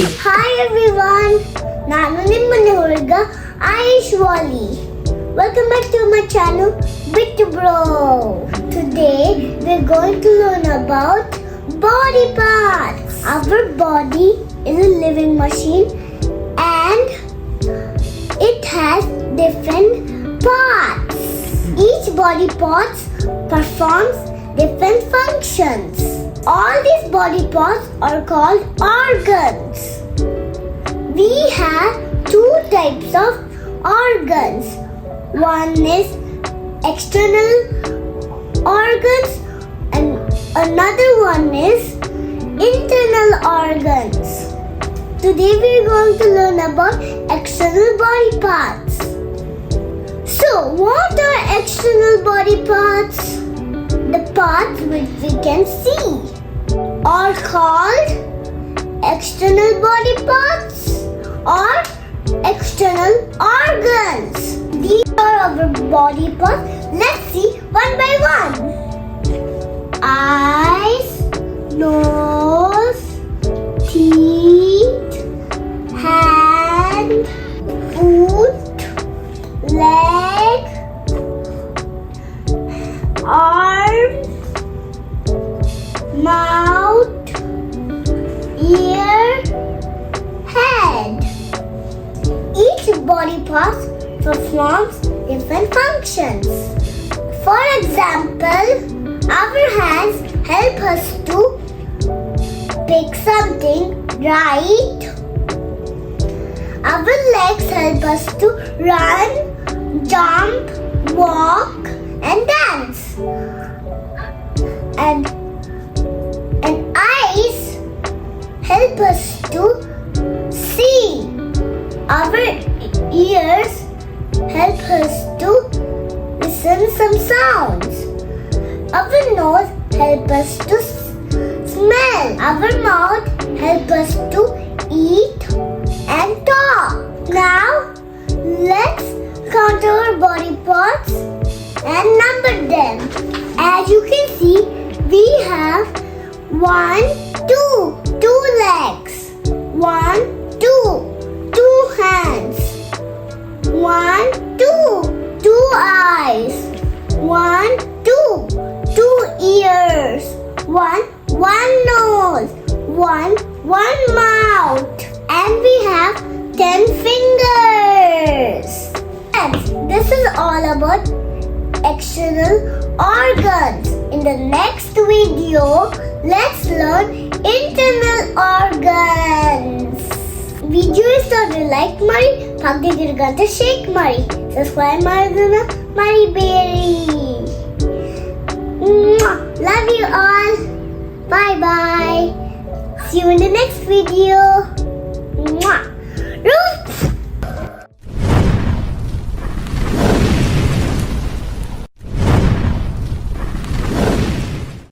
Hi everyone, ನಾನು ನಿಮ್ಮ ಮನೆ ಹುಡುಗ Aayush vali. Welcome back to my channel, Bit Bro. Today we're going to learn about body parts. Our body is a living machine and it has different parts. Each body parts performs different functions. All these body parts are called organs. We have two types of organs. One is external organs and another one is internal organs. Today we are going to learn about external body parts. So, what are external body parts? The parts which we can see are called external body parts or external organs. These are our body parts. Let's see one by one. Eyes, nose, teeth, hand, foot, leg, arm, mouth, ear, head. Each body part performs different functions. For example, our hands help us to pick something, right? Our legs help us to run, jump, walk, and dance. And eyes help us to see. Our ears help us to listen some sounds. Our nose help us to smell. Our mouth help us to eat and talk. Now let's count our body parts and number them. As you can see, we have 2 legs, 2 hands, 2 eyes, 2 ears, one nose, one mouth, and we have 10 fingers. And this is all about external organs. In the next video, let's learn internal organs. Video ಇಷ್ಟ ಆದರೆ like ಮಾಡಿ ಪಕ್ಕದಿರುವಂತ shake ಮಾಡಿ subscribe ಮಾಡೋದನ್ನ ಮರಿಬೇಡಿ. Love you all. Bye bye. See you in the next video. Root